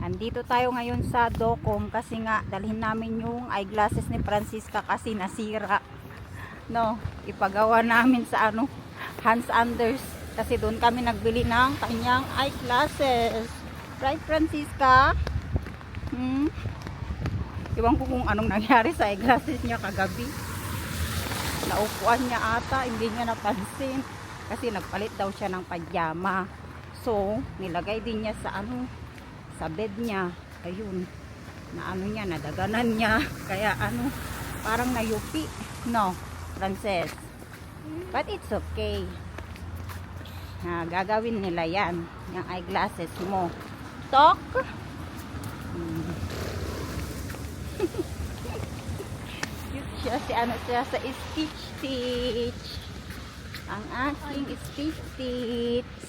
Nandito tayo ngayon sa Docom kasi nga dalhin namin yung eyeglasses ni Francisca kasi nasira. No, ipagawa namin sa Hans Anders kasi doon kami nagbili ng kanyang eyeglasses. Right, Francisca? Iwan ko kung anong nangyari sa eyeglasses niya kagabi. Naupuan niya ata, hindi niya napansin kasi nagpalit daw siya ng pajama. So, nilagay din niya sa sa bed niya. Ayun, niya, nadaganan niya. Kaya parang nayupi. No, Frances. But it's okay. Gagawin nila yan. Yung eyeglasses mo. Talk. Cute siya. Siya sa Stitch. Ang aking Stitch.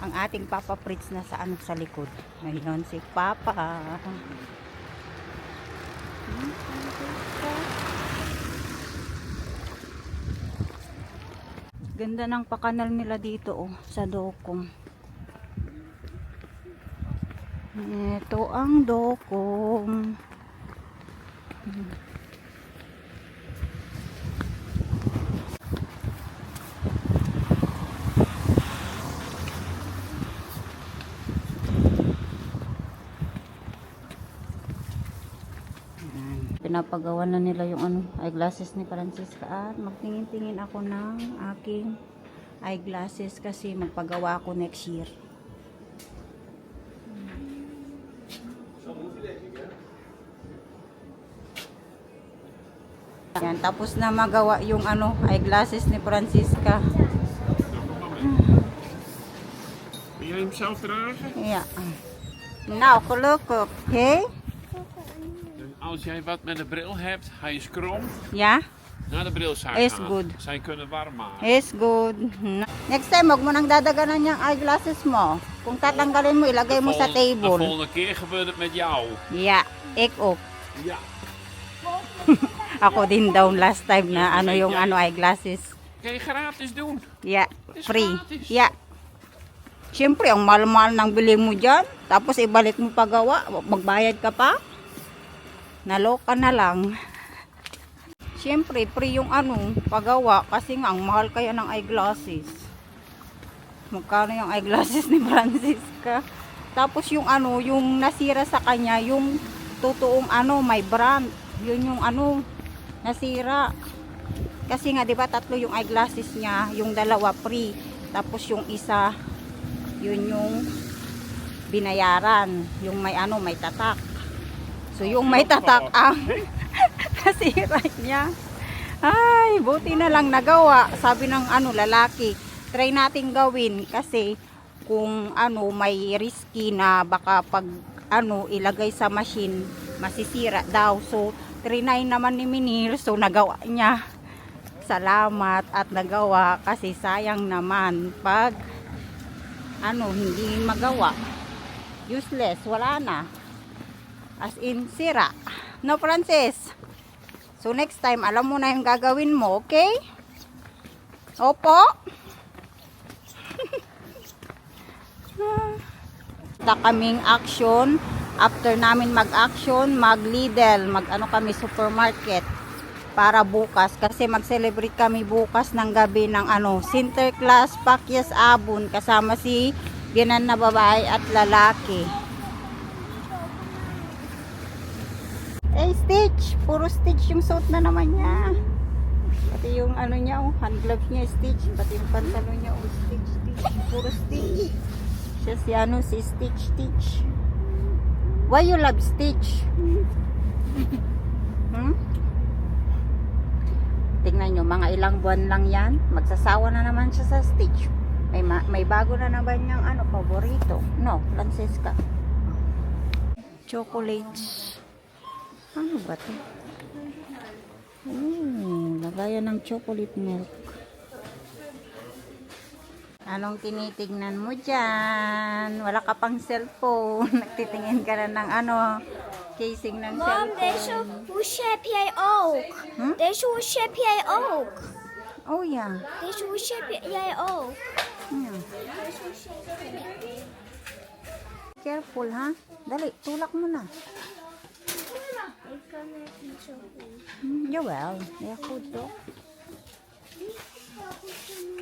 Ang ating Papa Fritz na sa likod. Ngayon si Papa. Ganda ng pakanal nila dito sa Docom. Ito ang Docom. Pinapagawa na nila yung eyeglasses ni Francisca at magtingin-tingin ako ng aking eyeglasses kasi magpagawa ako next year. Yan, tapos na magawa yung eyeglasses ni Francisca. Wil jij hem zelf dragen? Ja. Nou, gelukkig. Oké? Als jij wat met de bril hebt, hij is krom, Ja? naar de brilzaak Is gaan. good. Zij kunnen warm maken. Is good. Next time, wag mo nang dadaganan yung eyeglasses mo. Kung tatanggalin mo, ilagay mo sa De table. volgende keer gebeurt het met jou. Ja, ik ook. Ja. Ako din daw last time na yung eyeglasses. Kun je gratis doen. Yeah, Is free. gratis. Yeah. Siyempre, ang mahal-mahal ng bili mo dyan. Tapos ibalik mo pagawa. Magbayad ka pa. Naloka na lang. Siyempre, free yung pagawa. Kasi nga, ang mahal kaya ng eyeglasses. Magkano yung eyeglasses ni Francisca? Tapos yung yung nasira sa kanya, yung totoong may brand. Yun yung nasira. Kasi nga, di ba, 3 yung eyeglasses niya. Yung 2 free. Tapos yung isa, yun yung binayaran. Yung may tatak. So, yung may tatak ang nasira niya. Ay, buti na lang nagawa. Sabi ng lalaki, try natin gawin. Kasi, kung may risky na baka pag ilagay sa machine, masisira daw. So, trinay naman ni Minir. So, nagawa niya. Salamat at nagawa. Kasi sayang naman pag hindi magawa. Useless. Wala na. As in, sira. No, Francis? So, next time, alam mo na yung gagawin mo, okay? Opo? Ta kaming action. After namin mag-action, mag-Lidl, kami supermarket para bukas. Kasi mag-celebrate kami bukas ng gabi ng Sinterklaas Pakyas Abon kasama si ginan na babae at lalaki. Stitch. Puro Stitch yung suot na naman niya. Pati yung niya, hand gloves niya, Stitch. Pati yung pantalon niya, Stitch. Puro Stitch. Siya si Stitch. Why you love Stitch? Tingnan nyo, mga ilang buwan lang yan. Magsasawa na naman siya sa Stitch. May bago na naman niyang paborito. No, Francisca. Chocolates. Ano ba ito? Lagayan ng chocolate milk. Anong tinitignan mo dyan? Wala ka pang cellphone. Nagtitingin ka na ng casing ng Mom, cellphone. deze heb jij ook. Deze hoes heb jij ook. Oh ja. Deze hoes heb jij ook. Ayan. Careful, ha? Dali, tulak mo na. Jawel, ja goed toch?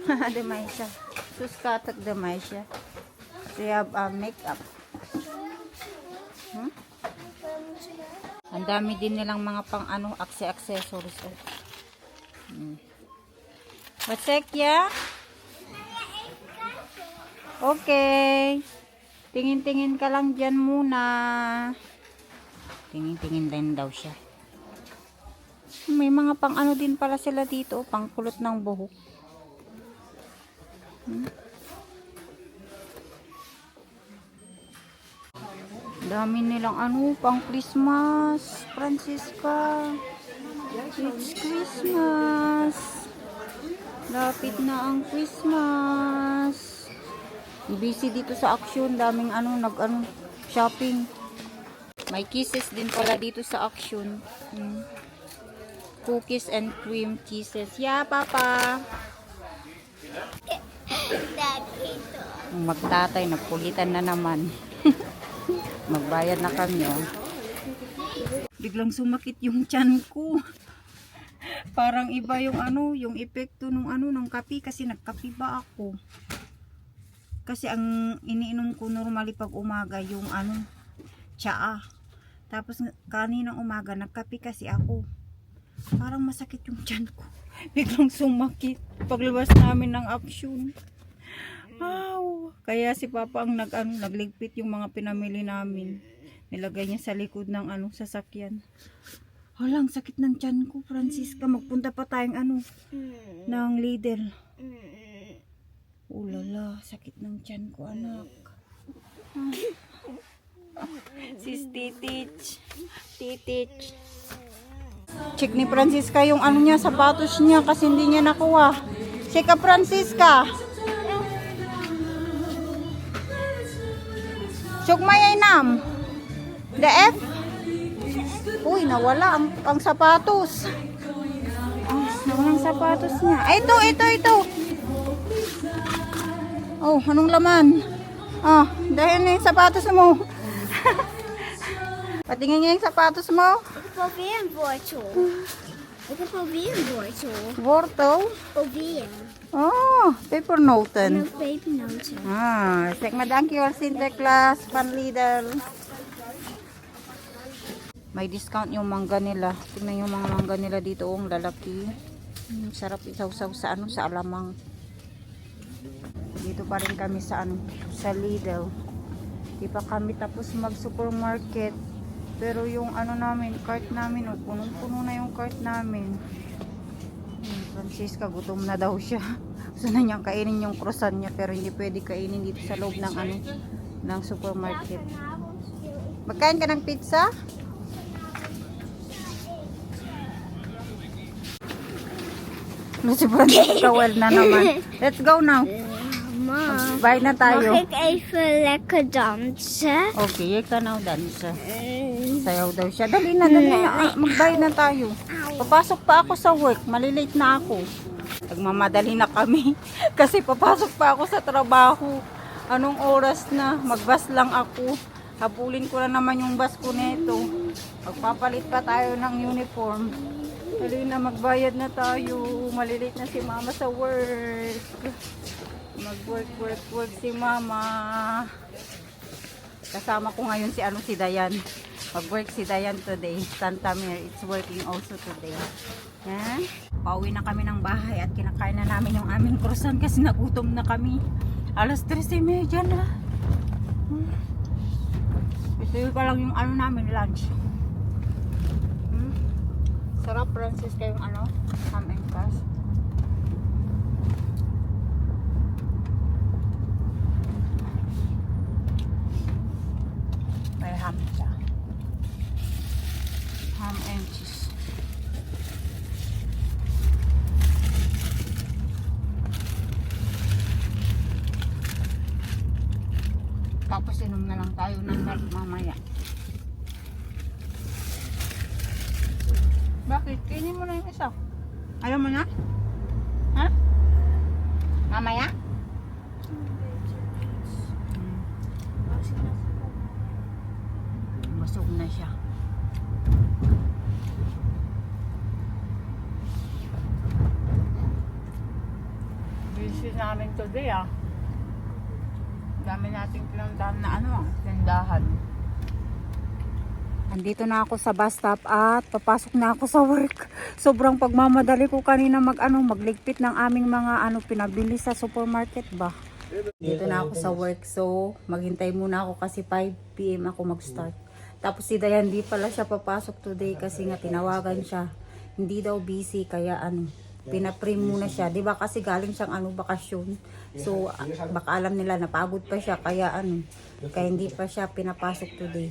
De meisje. Zo schattig de meisje. Ze hebben make-up. Ang dami din nilang mga pang ano, accessories. What's that, yeah? Okay. Tingin-tingin ka lang dyan muna. Tingin-tingin din daw siya. May mga pang ano din pala sila dito. Pang kulot ng buhok. Dami nilang ano, pang Christmas. Francisca. It's Christmas. Lapit na ang Christmas. Busy dito sa Action. Daming ano, shopping. May kisses din pala dito sa Action. Cookies and cream kisses. Yeah, Papa. Ang magtatay, nagpulitan na naman. Magbayad na kami, oh. Biglang sumakit yung tiyan ko. Parang iba yung ano, yung epekto ng ano, ng kape kasi nagkape ba ako. Kasi ang iniinom ko normally pag umaga yung ano, tsaa. Tapos kaninang umaga nagkape kasi ako. Parang masakit yung tiyan ko. Biglang sumakit paglabas namin ng Action. Wow! Kaya si Papa ang nagligpit yung mga pinamili namin. Nilagay niya sa likod ng sasakyan. Halang sakit ng tiyan ko, Francisca. Magpunta pa tayong ng Lidl. Ulala, sakit ng tiyan ko, anak. Sis Titich. Check ni Francisca yung niya, sapatos niya kasi hindi niya nakuha. Check ka, Francisca. Check mayaynam. The F. Uy, nawala ang sapatos. Nawala ang sapatos niya. Ay, ito. Oh, anong laman? Dahil na yung sapatos mo. Patingin niya yung sapatos mo. Ik heb alweer een wortel. Wortel? Alweer. Oh, pepernoten. Ook pepernoten. Zeg maar dankjewel Sinterklaas van Lidl. May discount yung mangga nila. Tingnan yung mga mangga nila dito, ang lalaki. Sarap isaw-saw sa sa alamang. Dito pa rin kami sa sa Lidl. Di pa kami tapos mag-supermarket. Pero yung namin, cart namin, punong-puno na yung cart namin. Francisca, gutom na daw siya. Gusto na niyang kainin yung croissant niya, pero hindi pwede kainin dito sa loob ng ng supermarket. Magkain ka ng pizza? Si Francisca, well na naman. Let's go now. Mom, Bye na tayo. mag ik even lekker dansen? Okay, ka now dansa. Sayaw daw siya. Dali na. Mag-bye na tayo. Papasok pa ako sa work. Malilate na ako. Nagmamadali na kami. Kasi papasok pa ako sa trabaho. Anong oras na? Mag-bus lang ako. Habulin ko na naman yung bus ko nito. Magpapalit pa tayo ng uniform. Dali na, magbayad na tayo. Malilate na si mama sa work. Mag-work si mama. Kasama ko ngayon si Dayan. Mag-work si Dayan today. Santa Mir, it's working also today. Yan. Pauwi na kami ng bahay at kinakain na namin yung aming croissant kasi nagutom na kami. Alas 3:30 na. Ito pa lang yung namin lunch. Sarap, Francisca, yung ham and cash. May ham siya. Ham and cheese. Tapos inom na lang tayo ng milk mamaya. Bakit? Kainin mo na yung isa. Alam mo na? Ha? Mamaya? namin today ah. Dami nating pinuntahan na tindahan. Andito na ako sa bus stop at papasok na ako sa work. Sobrang pagmamadali ko kanina magligpit ng aming mga pinabili sa supermarket ba. Dito na ako sa work, so maghintay muna ako kasi 5 PM ako mag-start. Tapos si Dayan di pala siya papasok today kasi nga tinawagan siya. Hindi daw busy kaya pinaprim muna siya. 'Di ba kasi galing siyang bakasyon. So baka alam nila napagod pa siya kaya kaya hindi pa siya pinapasok today.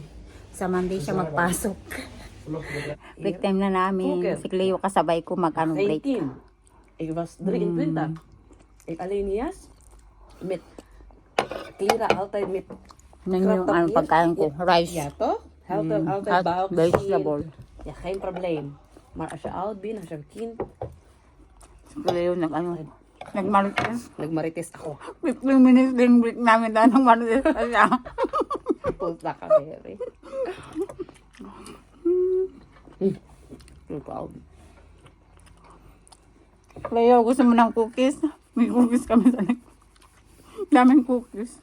Sa Monday siya magpasok. Break time na namin. Si Cleo kasabay ko break. 18. Ik was 23. Ik alleen yes. Met kleren altijd met Yan yung pagkain ko. Rice. ja toch? Altijd At bouw. vegetable. Ja, geen probleem. Maar als je oud bent, als je een kind, Si Cleo nagmarites. nagmarites ako. 15 minutes din break namin dahil nagmarites pa siya. Puta ka, Mary. Ikaw. Cleo, gusto mo ng cookies? May cookies kami sa daming cookies.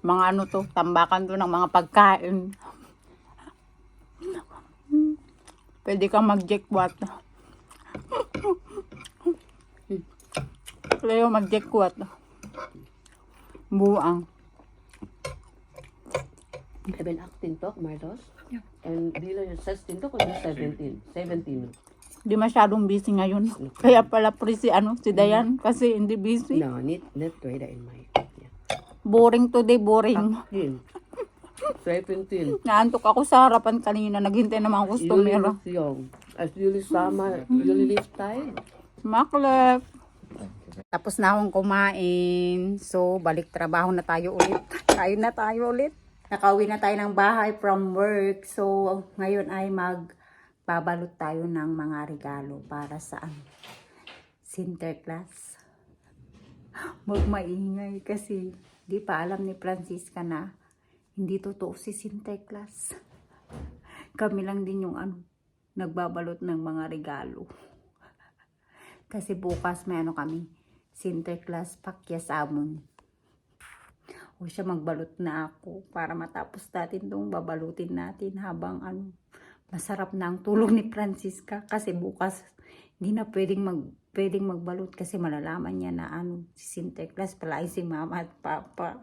Mga tambakan to ng mga pagkain. Pwede kang mag-jackpot. Cleo, mag-jackpot. Buang. Ik ben 18 toch, Marlos? Ja. En Dilo is 16 toch of is 17? 17. Di masyadong busy ngayon. Kaya pala si Dayan kasi hindi busy. No, niet tweede in my. Ja. Boring today, boring. 18. 17. Naantok ako sa harapan kanina. Naghintay ng mga Jullie customer. is jong. Als jullie samen, jullie leeftijd. Maklep. Tapos na akong kumain. So, balik trabaho na tayo ulit. Kain na tayo ulit. Nakauwi na tayo ng bahay from work. So, ngayon ay magbabalot tayo ng mga regalo para sa Sinterklaas. Magmaingay kasi di pa alam ni Francisca na hindi totoo si Sinterklaas. Kami lang din yung nagbabalot ng mga regalo. Kasi bukas may kami, Sinterklaas Pakyasabon. O siya magbalot na ako para matapos natin itong babalutin natin habang masarap na ang tulog ni Francisca. Kasi bukas hindi na pwedeng magbalot kasi malalaman niya na si Sinterklaas pala ay si Mama at Papa.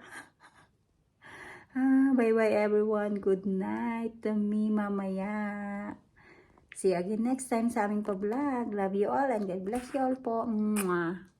Bye-bye everyone. Good night to me mamaya. See you again next time sa aming pa-vlog. Love you all and God bless you all po. Mwah.